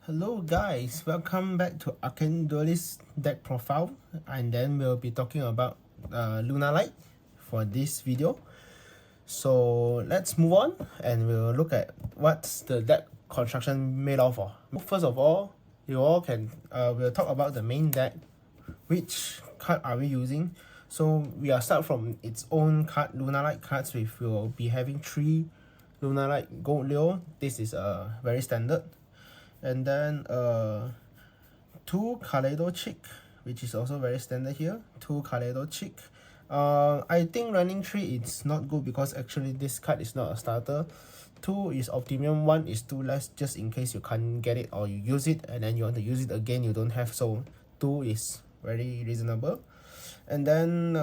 Hello guys, welcome back to Arcane Duelist deck profile, and then we'll be talking about Lunalight for this video. So let's move on and we'll look at what's the deck construction made of. First of all, you all can we'll talk about the main deck. Which card are we using? So we are start from its own card, Lunalight cards. We will be having 3 Lunalight Gold Leo. This is very standard. And then 2 Kaleido Chick, which is also very standard here. 2 Kaleido Chick. I think running 3 is not good because actually this card is not a starter. 2 is optimum, 1 is too less just in case you can't get it or you use it and then you want to use it again, you don't have, so 2 is very reasonable. And then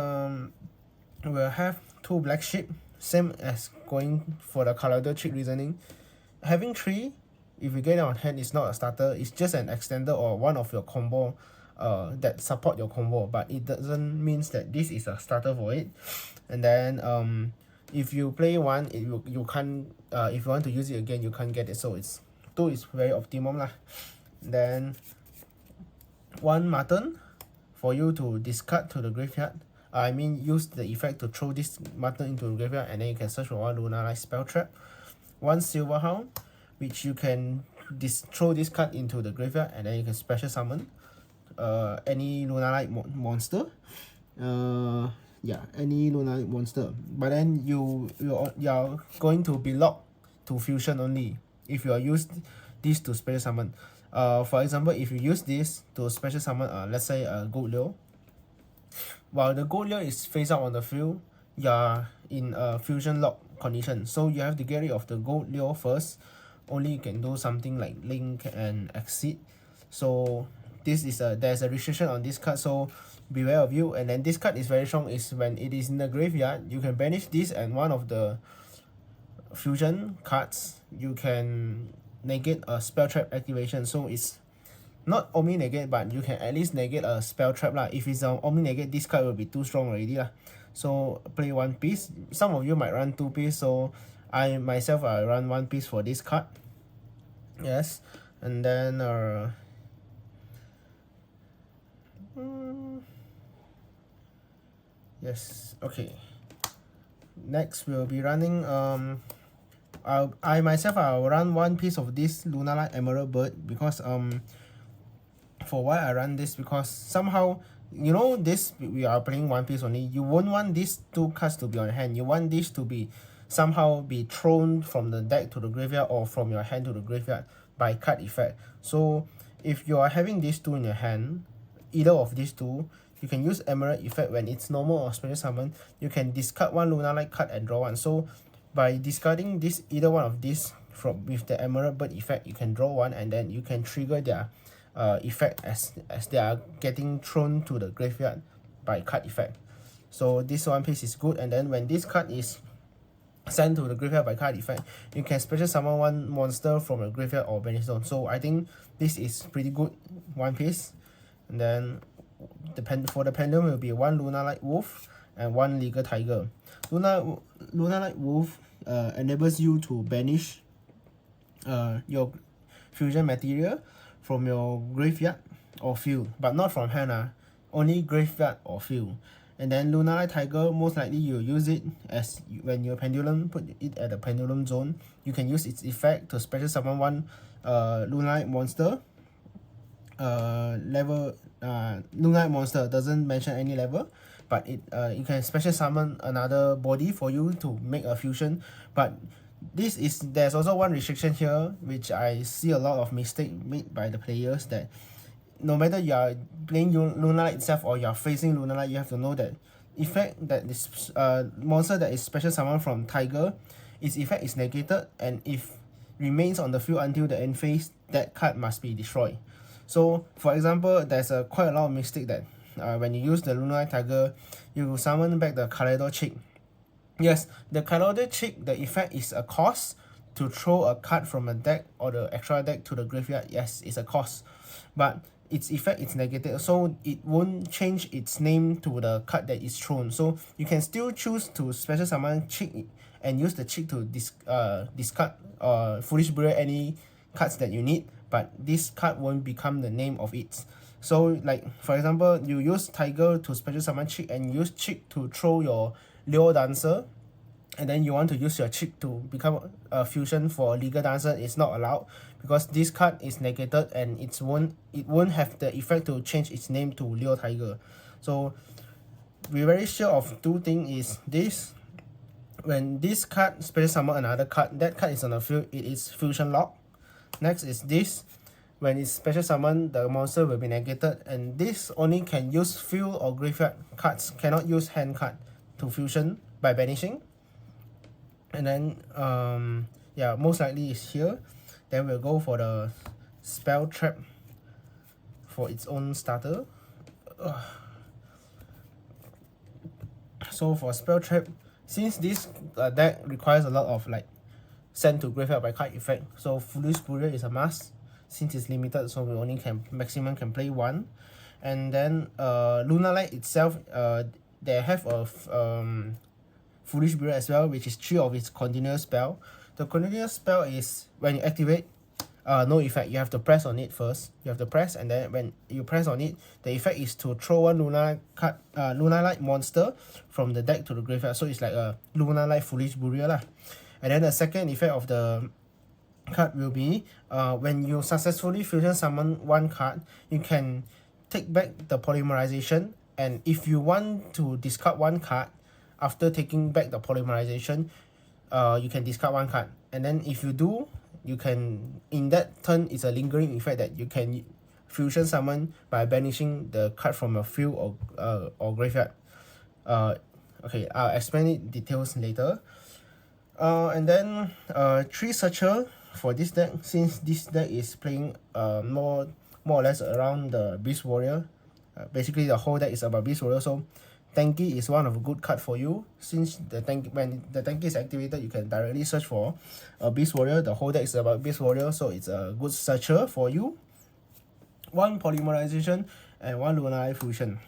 we'll have 2 Black Sheep, same as going for the Kaleido Chick reasoning. Having 3, if you get it on hand, it's not a starter, it's just an extender or one of your combo that support your combo, but it doesn't mean that this is a starter for it. And then if you play one, you can't if you want to use it again, you can't get it, so it's 2 is very optimum lah. Then 1 Mutton for you to discard to the graveyard. I mean use the effect to throw this Mutton into the graveyard and then you can search for 1 Lunalight Spell Trap. 1 Silverhound, which you can throw this card into the graveyard and then you can special summon any Lunalight monster. Yeah, any Lunalight monster. But then you're going to be locked to fusion only if you are used this to special summon. For example, if you use this to special summon let's say a Gold Leo, while the Gold Leo is face out on the field, you are in a fusion lock condition, so you have to get rid of the Gold Leo first. Only you can do something like link and exit. So this is there's a restriction on this card, so beware of you. And then this card is very strong, is when it is in the graveyard, you can banish this and one of the fusion cards, you can negate a spell trap activation. So it's not omni negate, but you can at least negate a spell trap lah. If it's omni negate, this card will be too strong already lah. So play 1 piece. Some of you might run 2 piece, so I myself I run 1 piece for this card. Yes. And then yes, okay. Next we'll be running I myself I'll run 1 piece of this Lunalight Emerald Bird because for why I run this, because somehow, you know, this we are playing 1 piece only, you won't want these 2 cards to be on hand, you want this to be somehow be thrown from the deck to the graveyard or from your hand to the graveyard by card effect. So if you are having these 2 in your hand, either of these 2, you can use Emerald effect when it's normal or special summon. You can discard 1 Lunalight card and draw 1. So by discarding this, either one of these from with the Emerald Bird effect, you can draw 1 and then you can trigger their effect as they are getting thrown to the graveyard by card effect. So this 1 piece is good. And then when this card is sent to the graveyard by card effect, you can special summon 1 monster from the graveyard or banish zone. So I think this is pretty good 1 piece. And then for the pendulum will be 1 Lunalight Wolf and 1 Liger Tiger. Lunalight Wolf enables you to banish your fusion material from your graveyard or field, but not from hand, only graveyard or field. And then Lunalight Tiger, most likely you'll use it as when your pendulum, put it at the pendulum zone, you can use its effect to special summon 1 Lunalight monster. Lunalight monster doesn't mention any level, but it you can special summon another body for you to make a fusion. But there's also one restriction here, which I see a lot of mistake made by the players, that no matter you are playing Lunalight itself or you are facing Lunalight, you have to know that effect that this monster that is special summoned from Tiger, its effect is negated, and if remains on the field until the end phase, that card must be destroyed. So for example, there's quite a lot of mistake that when you use the Lunalight Tiger, you summon back the Kaleido Chick. Yes, the Kaleido Chick, the effect is a cost to throw a card from a deck or the extra deck to the graveyard. Yes, it's a cost, but its effect is negative, so it won't change its name to the card that is thrown. So you can still choose to special summon Chick and use the Chick to discard Foolish Burial any cards that you need, but this card won't become the name of it. So like for example, you use Tiger to special summon Chick and use Chick to throw your Leo Dancer, and then you want to use your Chick to become a fusion for Liger Dancer. It's not allowed because this card is negated and it won't have the effect to change its name to Leo Tiger. So we're very sure of two things is this: when this card special summon another card, that card is on the field, it is fusion lock. Next is this: when it's special summon, the monster will be negated, and this only can use field or graveyard cards, cannot use hand card to fusion by banishing. And then yeah, most likely is here. Then we'll go for the spell trap for its own starter. So for spell trap, since this deck requires a lot of like send to graveyard by card effect, so Foolish Courier is a must. Since it's limited, so we only can maximum can play one. And then Lunalight itself, they have a Foolish Courier as well, which is 3 of its continuous spell. The continuous spell is when you activate, no effect. You have to press on it first. You have to press, and then when you press on it, the effect is to throw one Lunalight monster from the deck to the graveyard. So it's like a Lunalight Foolish Courier lah. And then the second effect of the card will be when you successfully fusion summon one card, you can take back the polymerization, and if you want to discard one card after taking back the polymerization, you can discard one card. And then if you do, you can, in that turn, it's a lingering effect that you can fusion summon by banishing the card from a field or graveyard. Okay, I'll explain it details later. And then Tree Searcher for this deck, since this deck is playing more or less around the Beast Warrior. Basically the whole deck is about Beast Warrior, so Tanky is one of a good card for you. Since when the Tanky is activated, you can directly search for a Beast Warrior. The whole deck is about Beast Warrior, so it's a good searcher for you. One polymerization and one Lunalight fusion.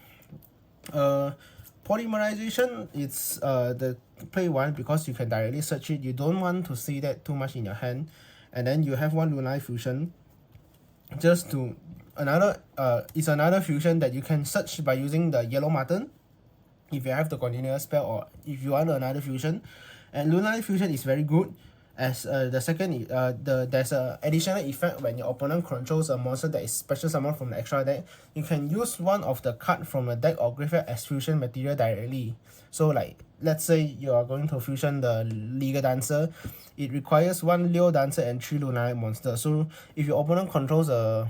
Polymerization, it's the play one because you can directly search it. You don't want to see that too much in your hand. And then you have one Lunalight fusion just to it's another fusion that you can search by using the Yellow Mutton if you have the continuous spell, or if you want another fusion. And Lunalight fusion is very good as the second there's a additional effect when your opponent controls a monster that is special summoned from the extra deck. You can use one of the card from a deck or graveyard as fusion material directly. So like let's say you are going to fusion the Liger Dancer, it requires one Leo Dancer and 3 Lunalight monster. So if your opponent controls a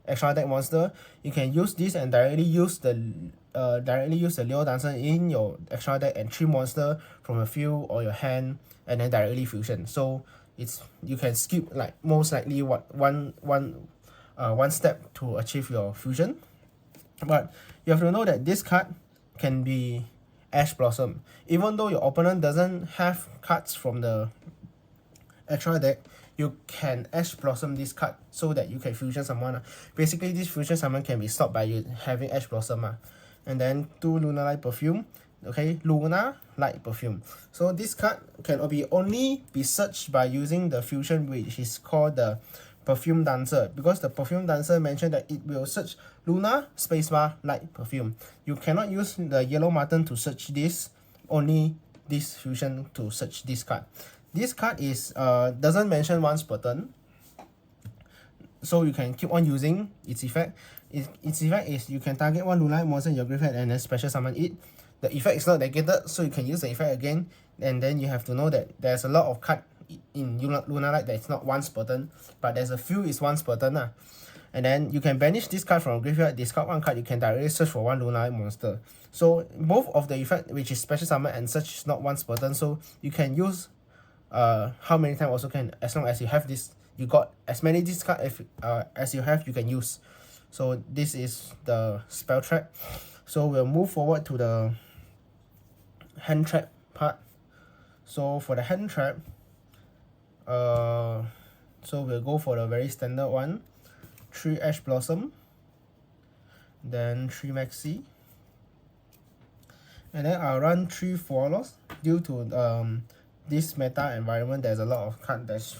extra deck monster, you can use this and directly use the Leo Dancer in your extra deck and 3 monster from a field or your hand, and then directly fusion. So it's, you can skip like most likely one step to achieve your fusion. But you have to know that this card can be Ash Blossom. Even though your opponent doesn't have cards from the extra deck, you can Ash Blossom this card so that you can fusion someone. Basically, this fusion summon can be stopped by you having Ash Blossom. And then 2 Lunalight Perfume. Okay, Lunalight Perfume. So this card can only be searched by using the fusion, which is called the Perfume Dancer, because the Perfume Dancer mentioned that it will search Luna spacebar light perfume. You cannot use the Yellow Mutton to search this, only this fusion to search this card. This card is doesn't mention once per turn, so you can keep on using its effect. Its effect is you can target one Lunalight monster in your graveyard and then special summon it. The effect is not negated, so you can use the effect again. And then you have to know that there's a lot of card in Lunalight that it's not once per turn, but there's a few is once per turn. And then you can banish this card from graveyard, discard one card, you can directly search for one Lunalight monster. So both of the effect, which is special summon and search, is not once per turn, so you can use how many times also can, as long as you have this, you got as many discard as you have, you can use. So this is the spell trap. So we'll move forward to the hand trap part. So for the hand trap, so we'll go for the very standard one: 3 Ash Blossom, then 3 Maxi, and then I'll run 3 Forelos. Due to this meta environment, there's a lot of cards that's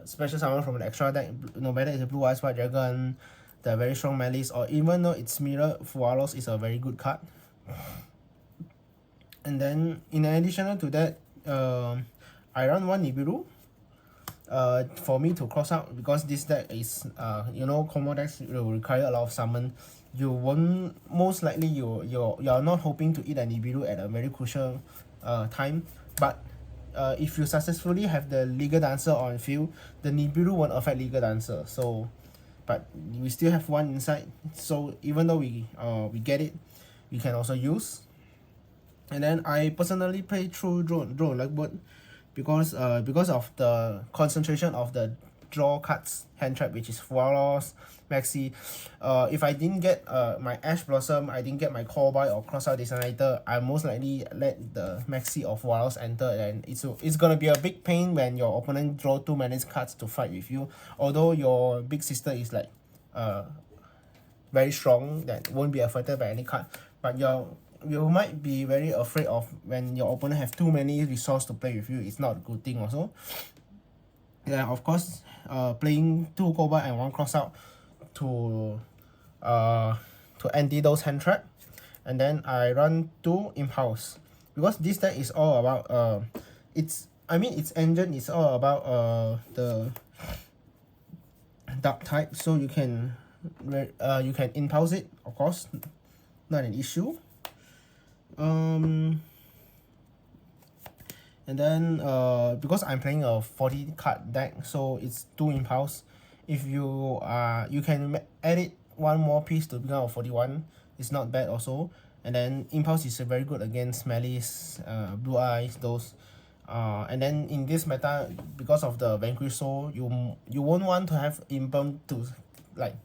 special summon from an extra deck, no matter it's a blue eyes white dragon, the very strong malice, or even though it's mirror, Fualos is a very good card. And then in addition to that, I run one Nibiru for me to cross out, because this deck is you know, combo decks will require a lot of summon. You won't, most likely you're not hoping to eat a Nibiru at a very crucial time, but if you successfully have the Liger Dancer on field, the Nibiru won't affect Liger Dancer. So but we still have one inside, so even though we get it, we can also use. And then I personally play through Droll Legboard because of the concentration of the draw cards hand trap, which is Fualos, Maxi. If I didn't get my Ash Blossom, I didn't get my Call Boy or Crossout Designator, I most likely let the Maxi or Fualos enter, and it's gonna be a big pain when your opponent draw too many cards to fight with you. Although your big sister is like very strong, that won't be affected by any card, but you might be very afraid of when your opponent have too many resources to play with you. It's not a good thing also. Yeah, of course, playing 2 Cobalt and 1 Crossout to anti those hand trap. And then I run 2 Impulse, because this deck is all about its engine is all about the dark type, so you can impulse it, of course, not an issue. And then because I'm playing a 40 card deck, so it's 2 impulse. If you can edit 1 more piece to become a 41, it's not bad also. And then impulse is very good against malice, blue eyes, those. And then in this meta, because of the vanquish soul, you won't want to have impulse to like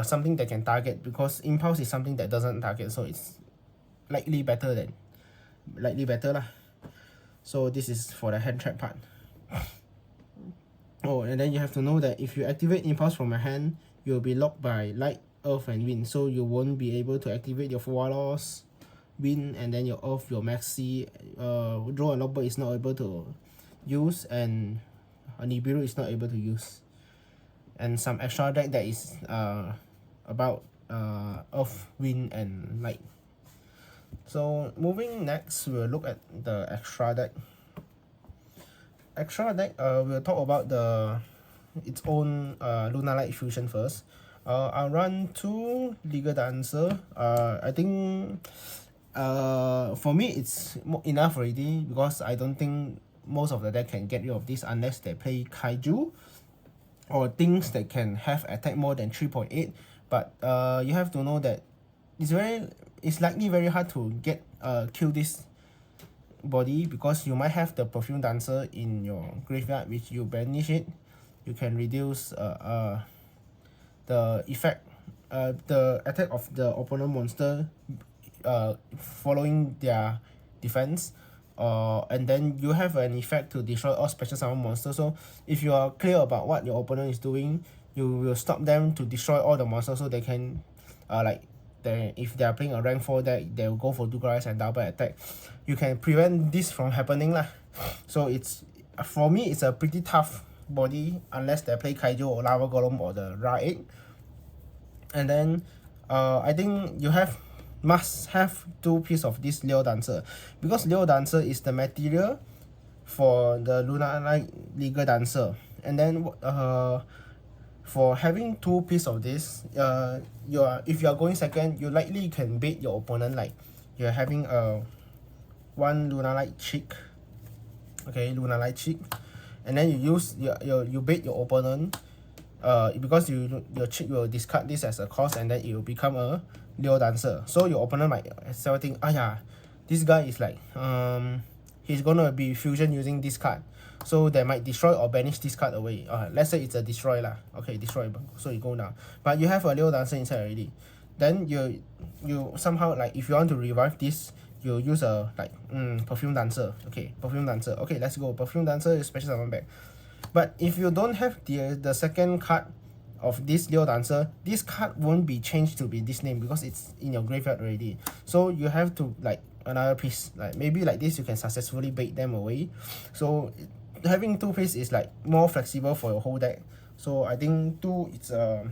something that can target, because impulse is something that doesn't target, so it's likely better lah. So this is for the hand trap part. Oh, and then you have to know that if you activate impulse from your hand, you'll be locked by light, earth, and wind, so you won't be able to activate your Fualos, wind, and then your earth, your maxi. Draw and Lockbird is not able to use, and a Nibiru is not able to use, and some extra deck that is about earth, wind, and light. So moving next, we'll look at the extra deck. We'll talk about its own Lunalight fusion first. I'll run 2 Liger Dancer. I think for me it's enough already, because I don't think most of the deck can get rid of this unless they play Kaiju or things that can have attack more than 3.8. But you have to know that it's likely very hard to get kill this body, because you might have the Perfume Dancer in your graveyard, which you banish it, you can reduce the effect, the attack of the opponent monster following their defense, and then you have an effect to destroy all special summon monsters. So if you are clear about what your opponent is doing, you will stop them to destroy all the monsters, so they can if they are playing a rank 4 deck, they will go for 2 guys and double attack. You can prevent this from happening lah. So for me, it's a pretty tough body unless they play Kaiju or Lava Golem or the Ra 8. And then I think you must have 2 pieces of this Leo Dancer, because Leo Dancer is the material for the Lunalight Liger Dancer. And then for having 2 pieces of this, if you are going second, you likely can bait your opponent, like you're having 1 Lunalight Cheek, okay, Lunalight Cheek, and then you bait your opponent, because your Cheek will discard this as a cost, and then it will become a Leo Dancer. So your opponent might still think, yeah, this guy is like he's gonna be fusion using this card, so they might destroy or banish this card away. Let's say it's a destroy lah. Okay, destroy, so you go down. But you have a Leo Dancer inside already. Then you somehow, like, if you want to revive this, you use a Perfume Dancer. Okay, Perfume Dancer. Okay, let's go. Perfume Dancer is special summon back. But if you don't have the second card of this Leo Dancer, this card won't be changed to be this name, because it's in your graveyard already. So you have to, like, another piece, like maybe like this, you can successfully bait them away. So having 2 piece is like more flexible for your whole deck. So I think 2 is a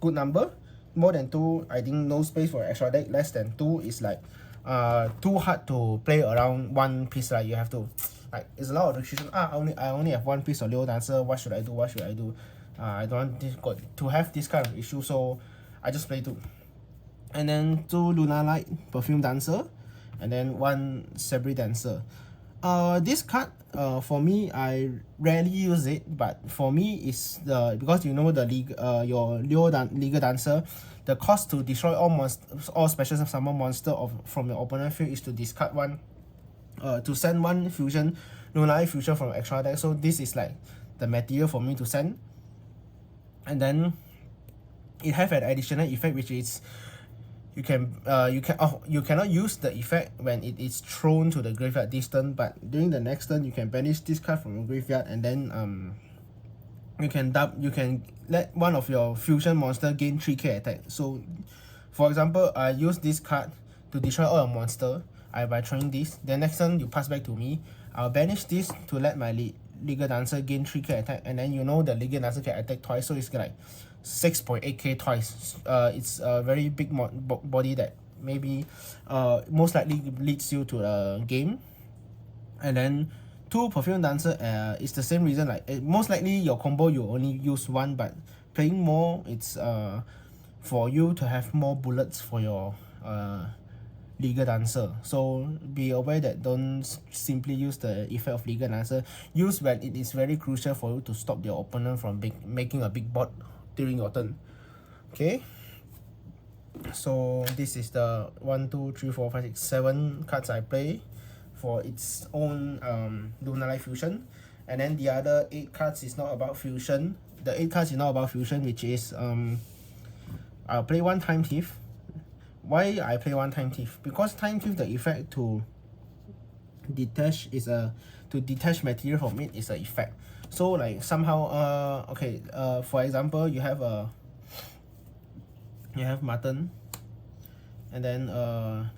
good number. More than 2, I think no space for extra deck. Less than 2 is like too hard to play around 1 piece. Like you have to, like, it's a lot of restriction. I only have 1 piece of Leo Dancer. What should I do? What should I do? I don't want this, to have this kind of issue, so I just play 2. And then 2 Lunalight Perfume Dancer, and then 1 Sabri Dancer. This card, for me, I rarely use it, but for me is the, because you know the your Liger Dancer, the cost to destroy all special summon monster from your opponent field is to discard 1, to send 1 fusion Lunalight fusion from extra deck. So this is like the material for me to send, and then it have an additional effect, which is you cannot use the effect when it is thrown to the graveyard this turn, but during the next turn you can banish this card from your graveyard, and then you can let one of your fusion monster gain 3k attack. So for example, I use this card to destroy all your monster by throwing this. Then next turn you pass back to me, I'll banish this to let my Liger Dancer gain 3k attack, and then you know the Liger Dancer can attack twice, so it's like 6.8k twice. It's a very big body that maybe most likely leads you to the game. And then 2 Perfume Dancer, it's the same reason, like most likely your combo you only use 1, but playing more, it's for you to have more bullets for your Liger Dancer. So be aware that don't simply use the effect of Liger Dancer. Use when it is very crucial for you to stop your opponent from making a big board during your turn. Okay, so this is the 1, 2, 3, 4, 5, 6, 7 cards I play for its own Lunalight fusion. And then the other 8 cards is not about fusion. The 8 cards is not about fusion, which is I'll play 1 Time Thief. Why I play 1 Time Thief? Because Time Thief, the effect to detach is to detach material from it is an effect. So like somehow okay, for example, you have mutton, and then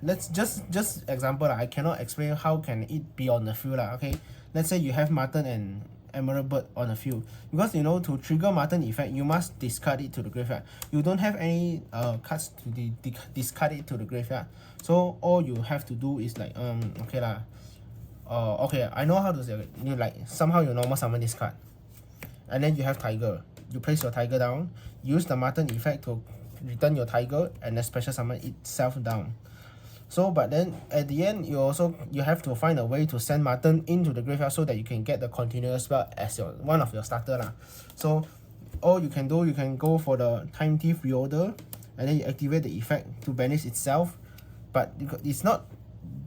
let's just example, I cannot explain how can it be on the field okay. Let's say you have mutton and emerald bird on the field, because you know to trigger mutton effect you must discard it to the graveyard. You don't have any cards to discard it to the graveyard, so all you have to do is like okay lah, okay, I know how to say it. You like somehow you normal summon this card, and then you have tiger. You place your tiger down, use the mutton effect to return your tiger, and then special summon itself down. So but then at the end you have to find a way to send mutton into the graveyard so that you can get the continuous spell as one of your starter lah. So all you can do, you can go for the Time Thief reorder, and then you activate the effect to banish itself, but it's not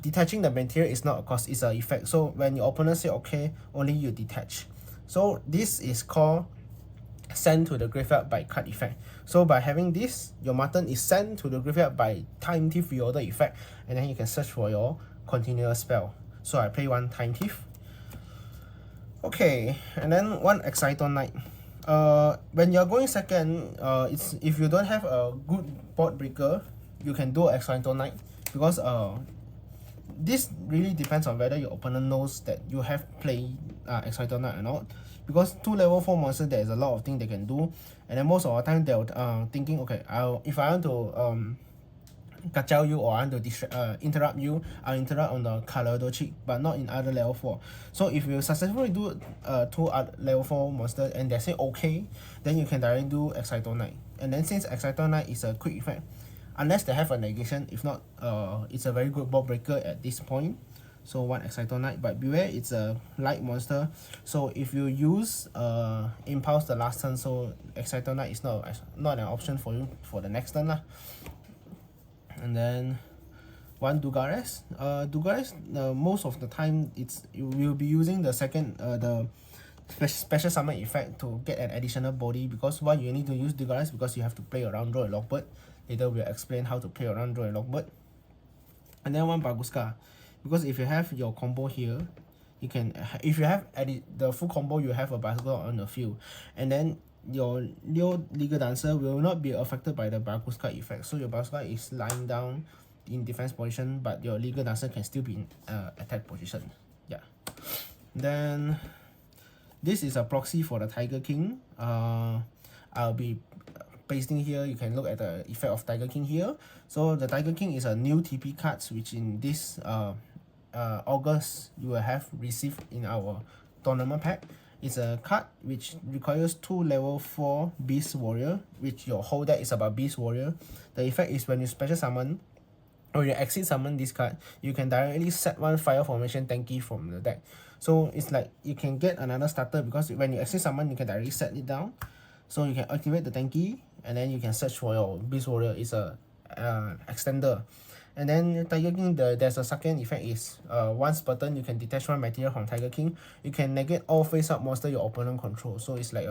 detaching the material, is not a cost, it's an effect. So when your opponent say okay, only you detach. So this is called sent to the graveyard by card effect. So by having this, your mutton is sent to the graveyard by Time Thief reorder effect, and then you can search for your continuous spell. So I play 1 Time Thief. Okay, and then 1 Exciton Knight. When you're going second, it's if you don't have a good board breaker, you can do Exciton Knight, because this really depends on whether your opponent knows that you have played Exciton Knight or not. Because 2 level 4 monsters, there is a lot of things they can do, and then most of the time they'll thinking, okay, if I want to kacau you or I want to interrupt you, I'll interrupt on the Colorado cheek, but not in other level 4. So if you successfully do 2 level 4 monsters and they say okay, then you can directly do Exciton Knight. And then since Exciton Knight is a quick effect, unless they have a negation, if not, it's a very good board breaker at this point. So 1 Exciton Knight, but beware, it's a light monster, so if you use Impulse the last turn, so Exciton Knight is not an option for you for the next turn lah. And then 1 Dugares. Dugares, most of the time you will be using the second the special summon effect to get an additional body, because why you need to use Dugares, because you have to play around Draw and Lockbird. Later we'll explain how to play around Draw and Lockbird. And then 1 Baguska. Because if you have your combo here, you can, if you have the full combo, you have a Baguska on the field, and then your Liger Dancer will not be affected by the Baguska effect. So your Baguska is lying down in defense position, but your Liger Dancer can still be in attack position. Yeah. Then this is a proxy for the Tiger King. I'll be pasting here. You can look at the effect of Tiger King here. So the Tiger King is a new TP cards which in this August you will have received in our tournament pack. It's a card which requires 2 level 4 Beast Warrior, which your whole deck is about Beast Warrior. The effect is when you special summon or you exit summon this card, you can directly set 1 fire formation tanky from the deck. So it's like you can get another starter because when you exit summon, you can directly set it down. So you can activate the tanky and then you can search for your Beast Warrior. It's a extender. And then Tiger King, there's a second effect is once per turn you can detach 1 material from Tiger King. You can negate all face-up monster your opponent control. So it's like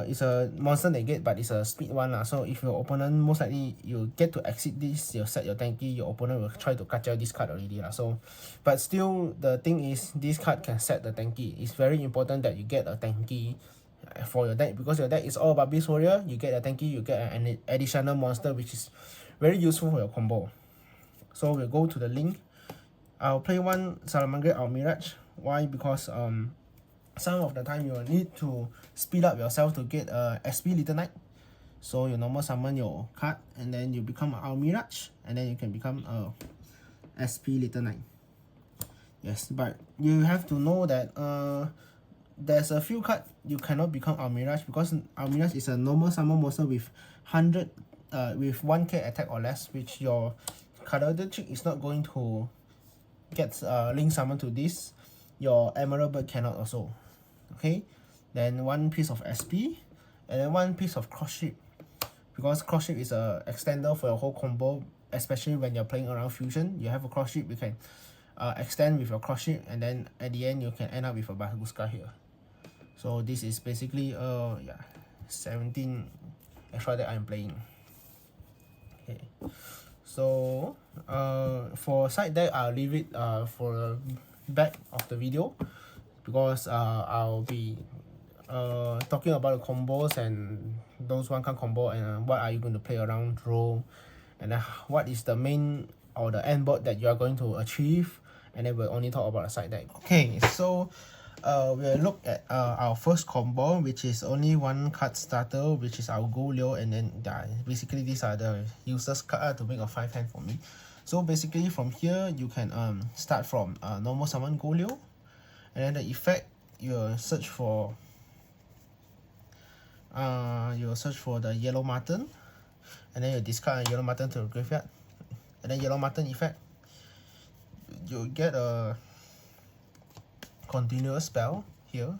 it's a monster negate, but it's a speed one lah. So if your opponent, most likely you get to exit this, you set your tanky, your opponent will try to catch out this card already lah. So, but still the thing is this card can set the tanky. It's very important that you get a tanky for your deck because your deck is all about Beast Warrior. You get a tanky, you get an additional monster which is very useful for your combo. So we'll go to the link. I'll play 1 Salamangreat or Mirage. Why? Because some of the time you will need to speed up yourself to get SP Little Knight. So you normal summon your card and then you become our Mirage and then you can become SP Little Knight. Yes, but you have to know that there's a few cards you cannot become our Mirage because our Mirage is a normal summon monster with 100 with 1k attack or less, which your Colorado Chick is not going to get link summon to this. Your Emerald Bird cannot also. Okay, then 1 piece of SP and then 1 piece of Cross Ship, because Cross Ship is a extender for your whole combo, especially when you're playing around fusion. You have a Cross Ship, you can extend with your Cross Ship and then at the end you can end up with a Batuska here. So this is basically 17 extra that I'm playing. Okay, so for side deck I'll leave it for the back of the video because I'll be talking about the combos and those 1-card combo and what are you going to play around DROLL and what is the main or the end board that you are going to achieve, and then we'll only talk about the side deck. Okay, so we'll look at our first combo, which is only 1 card starter, which is our Yugioh, and then basically these are the useless card to make a 5-hand for me. So basically from here you can start from normal summon Yugioh, and then the effect you'll search for the Yellow Marten, and then you discard a Yellow Marten to the graveyard, and then Yellow Marten effect you'll get a continuous spell here.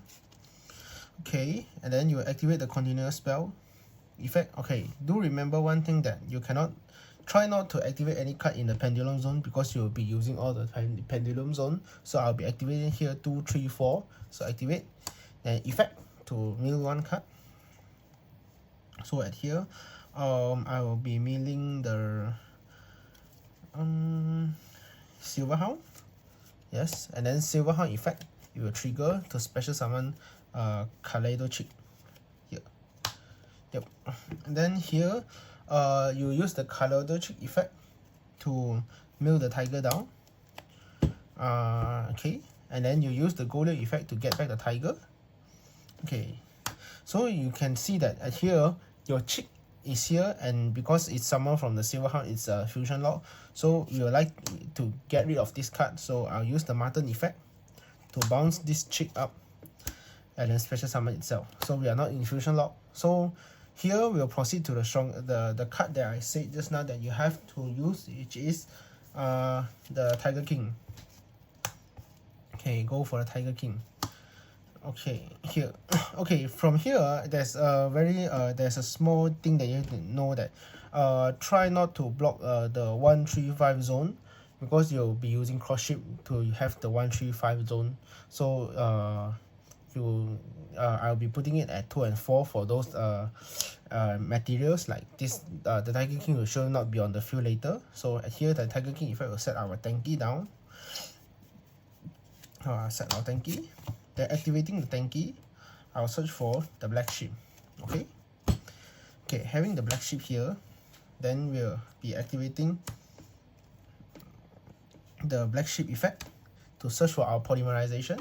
Okay, and then you activate the continuous spell effect. Okay, do remember one thing, that you cannot try not to activate any card in the pendulum zone because you'll be using all the pendulum zone. So I'll be activating here 2, 3, 4. So activate and effect to mill 1 card. So at here I will be milling the Silverhound. Yes, and then Silverhound effect you will trigger to special summon Kaleido Chick here. Yep, and then here you use the Kaleido Chick effect to mill the tiger down. Okay, and then you use the Yugioh effect to get back the tiger. Okay, so you can see that at here your Chick is here, and because it's summoned from the Silverhound, it's a fusion lock. So you would like to get rid of this card, so I'll use the Marten effect to bounce this Chick up and then special summon itself. So we are not in fusion lock. So here we'll proceed to the card that I said just now that you have to use, which is the Tiger King. Okay, go for the Tiger King. Okay, here. Okay, from here there's a small thing that you have to know, that try not to block the 1-3-5 zone, because you'll be using Cross Ship to have the 1-3-5 zone. So I'll be putting it at 2 and 4 for those materials like this. The Tiger King will sure not be on the field later. So at here the Tiger King effect will set our tanky down. Set our tanky. Then activating the tanky, I'll search for the black sheep. Okay, having the black sheep here, then we'll be activating the black sheep effect to search for our polymerization.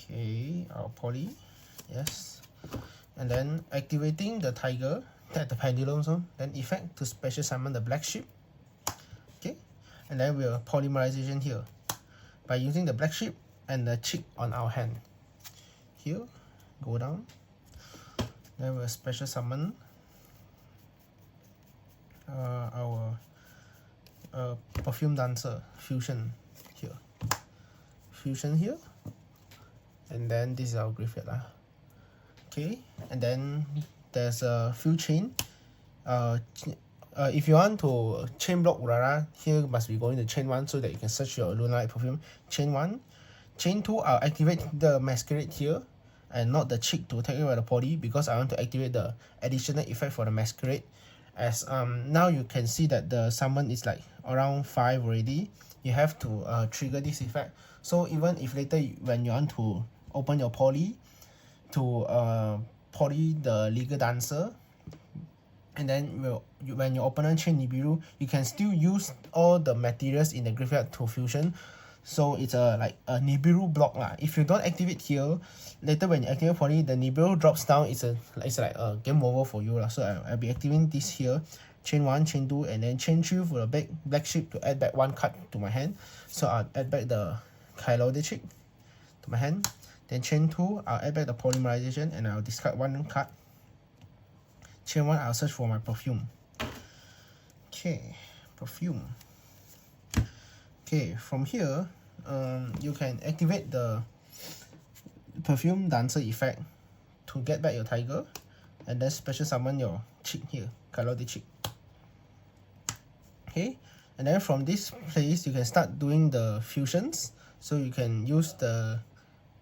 Okay, our poly, yes. And then activating the tiger at the pendulum zone, then effect to special summon the black sheep. Okay, and then we'll polymerization here by using the black sheep and the chick on our hand. Here, go down. Then we'll special summon our perfume dancer fusion here. Fusion here. And then this is our graveyard. Okay, and then there's a few chain. If you want to chain block Urara, here must be going to chain 1 so that you can search your Lunalight perfume. Chain 1. Chain 2, I'll activate the masquerade here and not the chick to take away the poly, because I want to activate the additional effect for the masquerade. As now you can see that the summon is like around 5 already. You have to trigger this effect. So even if later when you want to open your poly to poly the Liger Dancer, and then when your opponent chain Nibiru, you can still use all the materials in the graveyard to fusion. So it's like a Nibiru block lah. If you don't activate here, later when you activate poly, the Nibiru drops down. It's like a game over for you lah. So I'll be activating this here, chain 1, chain 2, and then chain 3 for the black sheep to add back 1 card to my hand. So I'll add back the Kylo chick to my hand. Then chain 2, I'll add back the polymerization and I'll discard 1 card. Chain 1, I'll search for my perfume. Okay, perfume. Okay, from here, you can activate the perfume dancer effect to get back your tiger, and then special summon your chick here, Kylo chick. Okay, and then from this place, you can start doing the fusions. So you can use the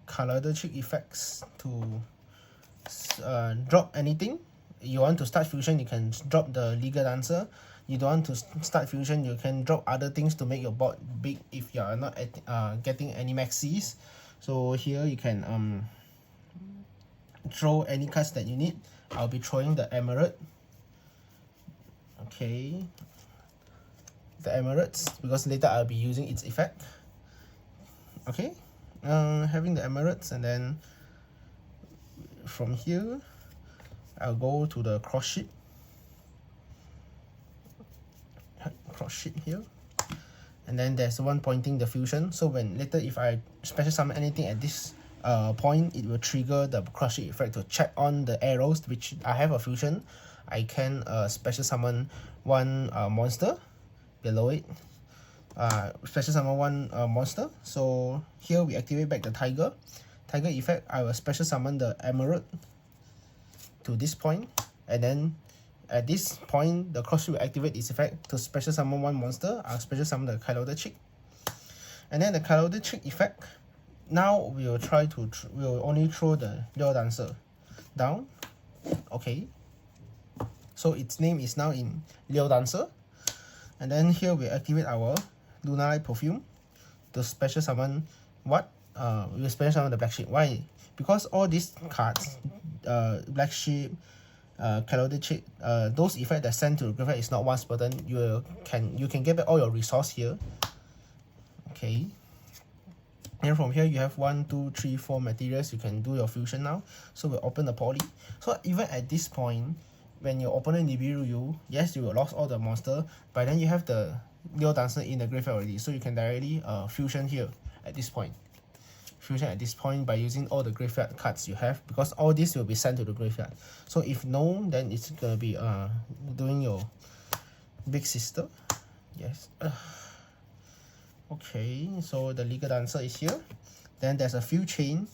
Kylo chick effects to drop anything. You want to start fusion, you can drop the Liger Dancer. You don't want to start fusion, you can drop other things to make your board big if you are not getting any maxis. So here you can throw any cards that you need. I'll be throwing the Emerald. Okay, the Emeralds, because later I'll be using its effect. Okay, having the Emeralds, and then from here I'll go to the cross sheet here, and then there's one pointing the fusion. So when later if I special summon anything at this point, it will trigger the cross sheet effect to check on the arrows, which I have a fusion. I can special summon 1 monster below it. Special summon 1 monster. So here we activate back the tiger effect. I will special summon the Emerald to this point, and then at this point the cross will activate its effect to special summon 1 monster. I'll special summon the Kylo chick, and then the Kylo chick effect. Now we will try to we'll only throw the Liger Dancer down. Okay, so its name is now in Liger Dancer, and then here we activate our Lunalight perfume to special summon what? We will special summon the black sheep. Why? Because all these cards, black sheep, Kylo chick, those effects that sent to the graveyard is not once per turn. You can get back all your resource here. Okay, and from here you have 1, 2, 3, 4 materials. You can do your fusion now. So we'll open the poly. So even at this point, when your opponent Nibiru you, yes, you will lost all the monster, but then you have the Liger Dancer in the graveyard already, so you can directly fusion here at this point. Fusion at this point by using all the graveyard cards you have, because all this will be sent to the graveyard. So if no, then it's gonna be doing your big sister. Yes. Okay, so the Liger Dancer is here. Then there's a few chain.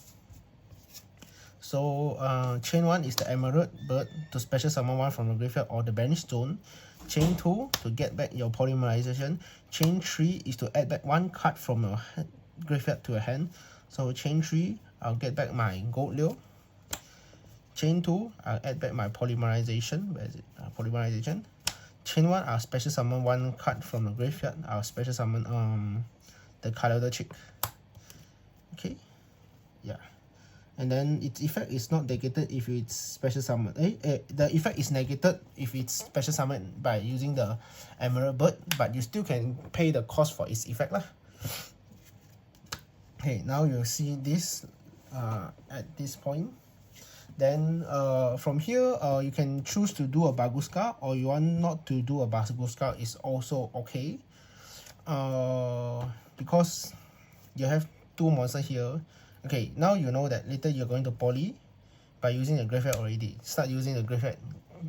So chain 1 is the Emerald Bird to special summon 1 from the graveyard or the banished zone. Chain 2 to get back your polymerization. Chain 3 is to add back 1 card from your graveyard to your hand. So chain 3, I'll get back my Gold Leo. Chain 2, I'll add back my polymerization. Where is it? Polymerization. Chain 1, I'll special summon 1 card from the graveyard. I'll special summon the Kylo chick. Okay, yeah. And then its effect is not negated if it's special summoned. The effect is negated if it's special summoned by using the Emerald Bird, but you still can pay the cost for its effect lah. Okay, now you'll see this at this point. Then from here, you can choose to do a Baguska, or you want not to do a Baguska is also okay. Because you have two monsters here. Okay, now you know that later you're going to poly by using the graveyard already. Start using the graveyard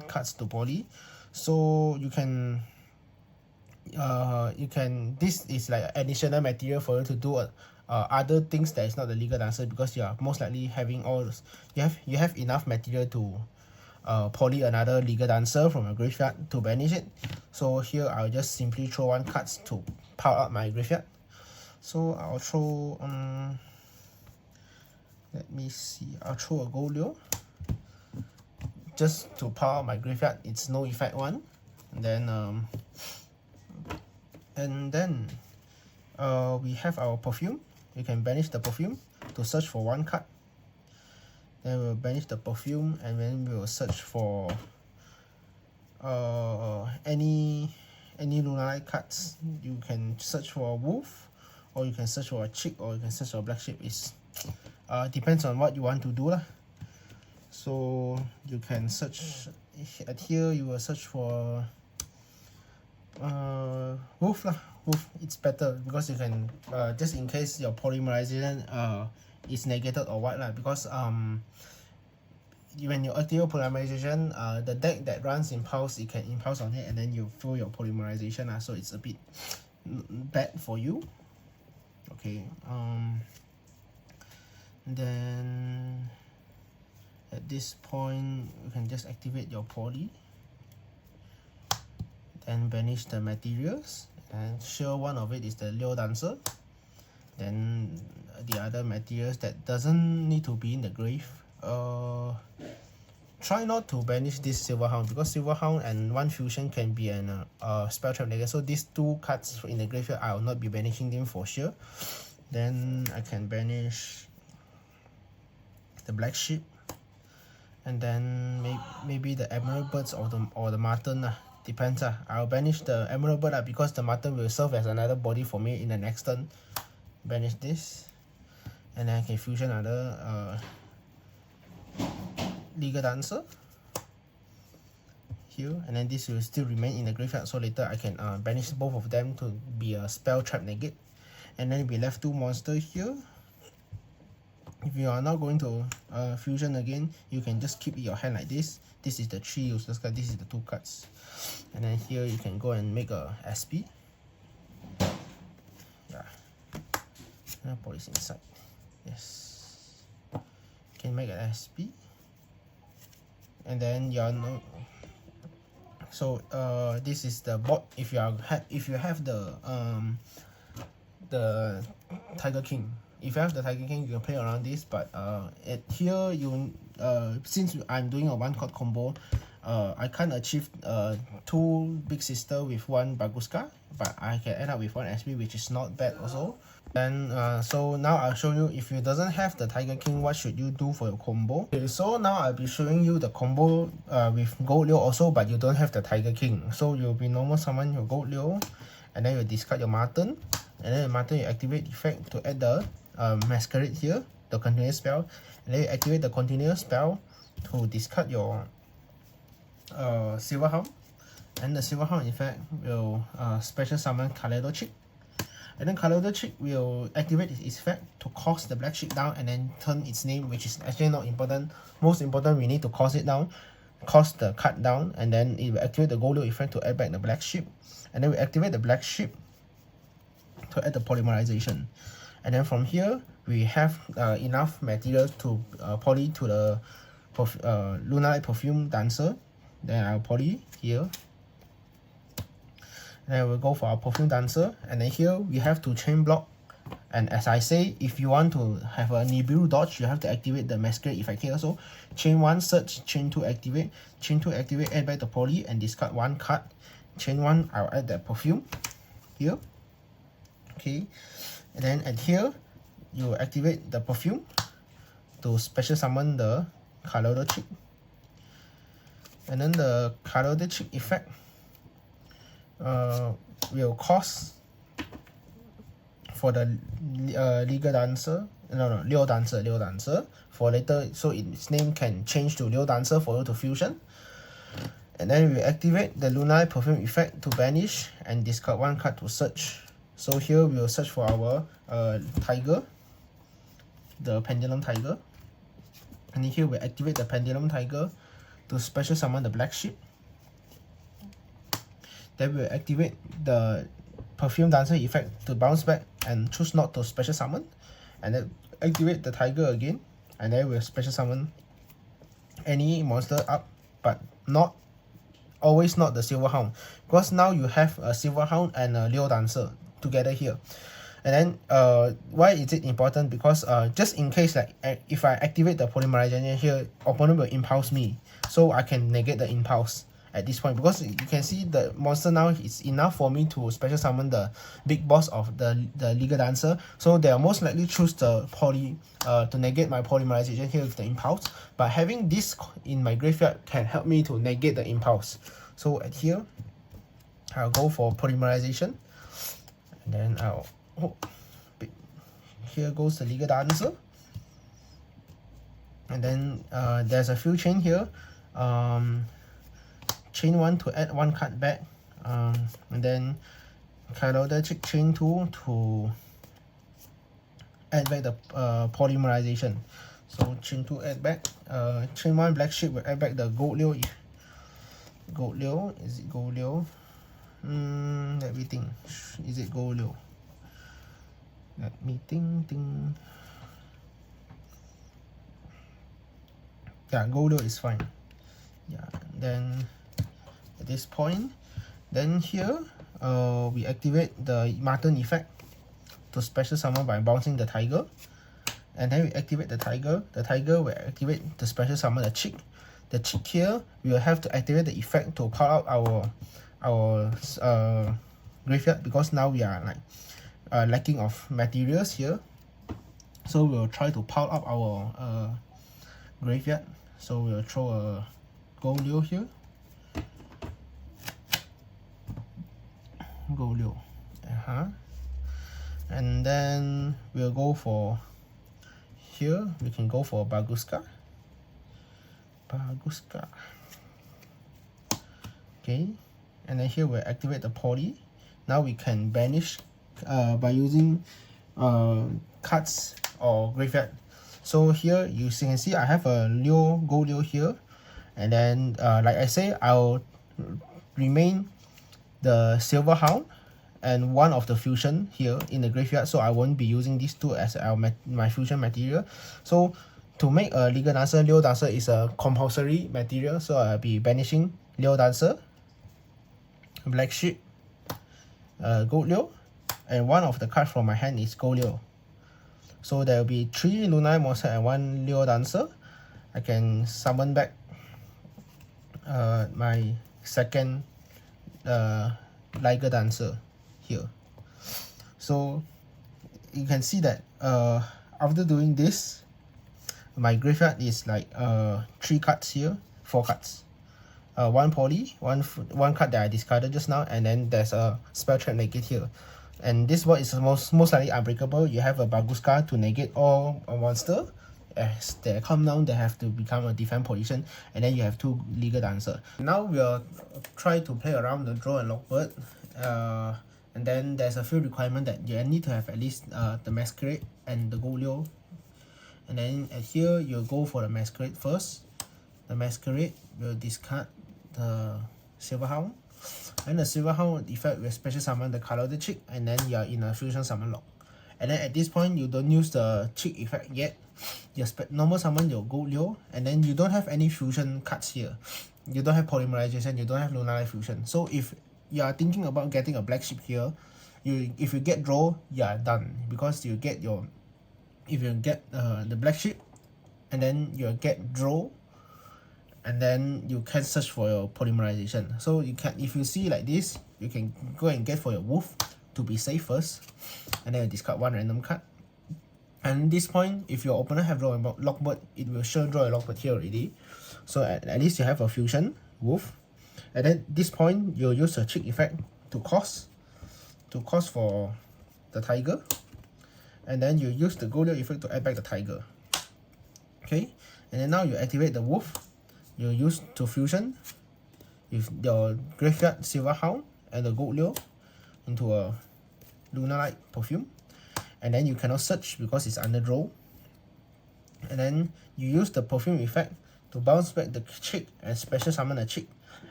cards to poly. So you can this is like additional material for you to do other things that is not the legal dancer, because you are most likely having all this, you have enough material to poly another legal dancer from a graveyard to banish it. So here I'll just simply throw one cards to power up my graveyard. So I'll throw let me see, I'll throw a Yugioh just to power up my graveyard. It's no effect one. And then we have our perfume. You can banish the perfume to search for one card. Then we'll banish the perfume, and then we'll search for any Lunalight cards. You can search for a wolf, or you can search for a chick, or you can search for a black sheep. It's depends on what you want to do lah. So you can search at here. You will search for wolf lah. Wolf, it's better because you can just in case your polymerization is negated or what lah, because when you activate polymerization, the deck that runs impulse, it can impulse on it and then you fill your polymerization lah, so it's a bit bad for you. Okay, then at this point you can just activate your poly, then banish the materials, and sure one of it is the Leo Dancer. Then the other materials that doesn't need to be in the grave, try not to banish this Silver Hound, because Silver Hound and one fusion can be an spell trap negative. So these two cards in the graveyard, I will not be banishing them for sure. Then I can banish the Black Sheep, and then maybe the Emerald Birds or the Marten. Depends. I'll banish the Emerald Bird because the Marten will serve as another body for me in the next turn. Banish this, and then I can fusion another Legal Dancer here, and then this will still remain in the graveyard, so later I can banish both of them to be a spell trap negate. And then we left two monsters here. If you are not going to fusion again, you can just keep your hand like this. This is the 3 useless cards, this is the 2 cards. And then here you can go and make a SP. Yeah. And put this inside. Yes. You can make an SP. And then you are no. So this is the bot. If you have the Tiger King. If you have the Tiger King, you can play around this, but here you since I'm doing a one card combo, I can't achieve 2 Big Sister with 1 Baguska, but I can end up with 1 SP, which is not bad also. And so now I'll show you, if you doesn't have the Tiger King, what should you do for your combo. Okay, so now I'll be showing you the combo with Yugioh also, but you don't have the Tiger King. So you'll be normal summon your Yugioh, and then you discard your Marten, and then the Marten you activate effect to add the Masquerade here, the continuous spell, and then you activate the continuous spell to discard your Silver Hound, and the Silver Hound in fact will special summon Kaleido Chick, and then Kaleido Chick will activate its effect to cause the Black Sheep down and then turn its name, which is actually not important. Most important, we need to cause it down, cause the card down, and then it will activate the Yugioh effect to add back the Black Sheep, and then we activate the Black Sheep to add the polymerization. And then from here, we have enough material to poly to the Lunalight Perfume Dancer. Then I'll poly here. Then we'll go for our Perfume Dancer. And then here, we have to chain block. And as I say, if you want to have a Nibiru dodge, you have to activate the Masquerade effect here. So chain 1, search, chain 2, activate. Chain 2, activate, add back the poly and discard 1 card. Chain 1, I'll add the Perfume here. Okay. And then at here, you activate the Perfume to special summon the Kaleido Chick. And then the Kaleido Chick effect will cause for the Liger Dancer, Liu Dancer for later, so its name can change to Liu Dancer for you to fusion. And then we activate the Lunalite Perfume effect to banish and discard one card to search. So here we will search for our tiger, the Pendulum Tiger. And here we activate the Pendulum Tiger to special summon the Black Sheep. Then we will activate the Perfume Dancer effect to bounce back and choose not to special summon. And then activate the tiger again. And then we'll special summon any monster up, but always not the Silver Hound, because now you have a Silver Hound and a Liu Dancer together here. And then why is it important? Because just in case, like if I activate the polymerization here, opponent will impulse me, so I can negate the impulse at this point, because you can see the monster now is enough for me to special summon the big boss of the Liger Dancer. So they will most likely choose the poly to negate my polymerization here with the impulse, but having this in my graveyard can help me to negate the impulse. So at here I'll go for polymerization, and then here goes the Liger Dancer. And then there's a few chain here, chain 1 to add 1 card back, and then chain 2 to add back the polymerization. So chain 2 add back, chain 1 Black Sheep will add back the Gold Liu. Is it Gold Liu? Let me think. Is it Gold Liu? Let me think. Yeah, Gold Liu is fine. Yeah, then at this point, then here we activate the Martin effect to special summon by bouncing the tiger. And then we activate the tiger. The tiger will activate to special summon the chick. The chick here, we will have to activate the effect to pull out our graveyard, because now we are like lacking of materials here. So we'll try to pull up our graveyard. So we'll throw a Gold Liu here. Gold Liu. And then we'll go for here. We can go for Baguska. Okay. And then here we'll activate the poly. Now we can banish by using cards or graveyard. So here you can see I have a Gold Liu here, and then like I say, I'll remain the Silver Hound and one of the fusion here in the graveyard, so I won't be using these two as my fusion material. So to make a Liger Dancer, Liu Dancer is a compulsory material, so I'll be banishing Liu Dancer, Black Sheep, Gold Liu, and one of the cards from my hand is Gold Liu. So there will be 3 Lunalite monster and 1 Liu Dancer. I can summon back my second Liger Dancer here. So you can see that after doing this, my graveyard is like 3 cards here, 4 cards. 1 poly, one card that I discarded just now, and then there's a spell trap negate here. And this one is most likely unbreakable. You have a Baguska to negate all monster. As they come down, they have to become a defense position, and then you have 2 Liger Dancer. Now we'll try to play around the Droll and Lockbird, and then there's a few requirements that you need to have at least the Masquerade and the Gold Liu. And then at here you'll go for the Masquerade first. The Masquerade will discard the Silver Hound, and the Silver Hound effect will special summon the color of the chick, and then you're in a fusion summon lock. And then at this point you don't use the chick effect yet. You normal summon your Gold Liu, and then you don't have any fusion cards here. You don't have polymerization, you don't have Lunalite fusion. So if you are thinking about getting a Black Sheep here, if you get Droll, you are done, because you get your, if you get the Black Sheep, and then you get Droll, and then you can search for your polymerization. So you can, if you see like this, you can go and get for your Wolf to be safe first, and then you discard 1 random card. And at this point, if your opponent have Droll and Lockbird, it will sure draw a Lockbird here already. So at least you have a fusion Wolf. And then this point, you'll use a chick effect to cost for the tiger. and then you use the Yugioh effect to add back the tiger. Okay, and then now you activate the wolf. You use to fusion with your graveyard silver hound and the Yugioh into a Lunalight perfume, and then you cannot search because it's under draw. And then you use the perfume effect to bounce back the chick and special summon a chick,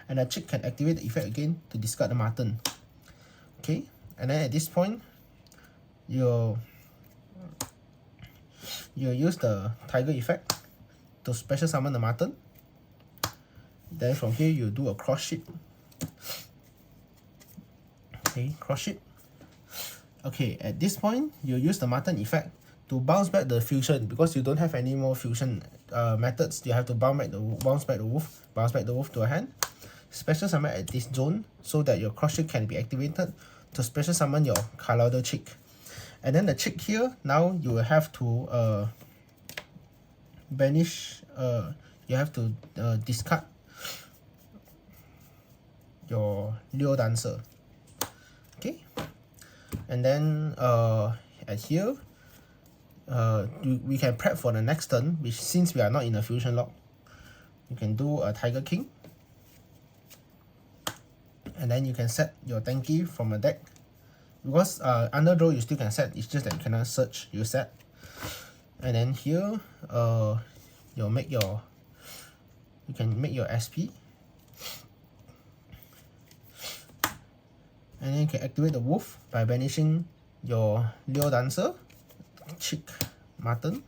and the chick can activate the effect again to discard the mutton. Okay, and then at this point you use the tiger effect to special summon the mutton. Then from here you do a cross ship. Okay, cross ship. Okay, at this point you use the mutton effect to bounce back the fusion, because you don't have any more fusion methods. You have to bounce back the wolf to a hand. Special summon at this zone so that your cross ship can be activated to special summon your Colorado chick. And then the chick here, now you will have to banish, you have to discard your Leo Dancer. Okay, and then at here we can prep for the next turn, which since we are not in a fusion lock, you can do a Tiger King, and then you can set your tanky from a deck, because under draw you still can set, it's just that you cannot search, you set. And then here you can make your SP, and then you can activate the wolf by banishing your Leo Dancer, chick, mutton,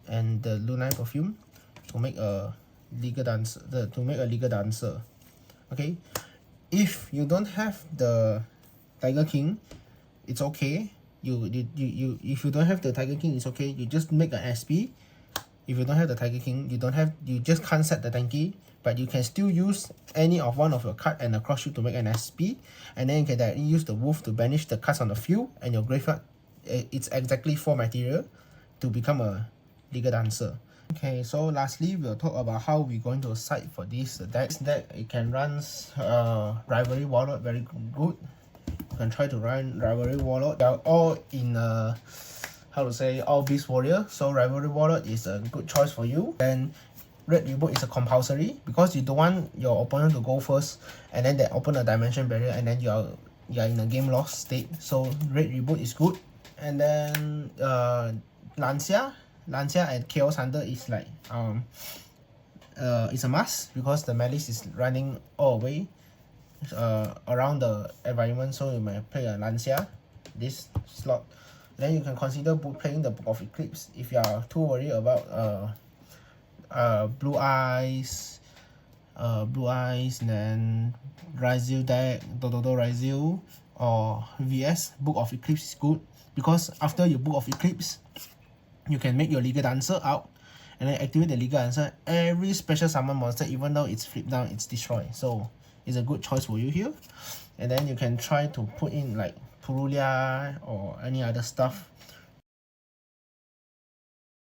and the Lunalight perfume to make a Liger Dancer. Okay, if you don't have the Tiger King, it's okay. If you don't have the Tiger King, it's okay. You just make an SP. If you don't have the Tiger King, you just can't set the tanky, but you can still use any of one of your card and a cross shoot to make an SP, and then you can directly use the wolf to banish the cards on the field and your graveyard. It's exactly 4 material to become a Liger Dancer. Okay, so lastly we'll talk about how we're going to side for this deck. This deck, it can run Rivalry Warlord very good. You can try to run Rivalry Warlord. They are all in all Beast Warrior, so Rivalry Warlord is a good choice for you. And Red Reboot is a compulsory, because you don't want your opponent to go first and then they open a dimension barrier and then you are in a game loss state. So Red Reboot is good. And then Lancia and Chaos Hunter is like it's a must, because the Malice is running all the way around the environment, so you might play a Lancia this slot. Then you can consider playing the Book of Eclipse if you are too worried about Blue Eyes, and then Ryzeal deck, Dododo Ryzeal, or VS. Book of Eclipse is good, because after your Book of Eclipse, you can make your Liger Dancer out and then activate the Liger Dancer. Every special summon monster, even though it's flipped down, it's destroyed. So it's a good choice for you here. And then you can try to put in like Purulia or any other stuff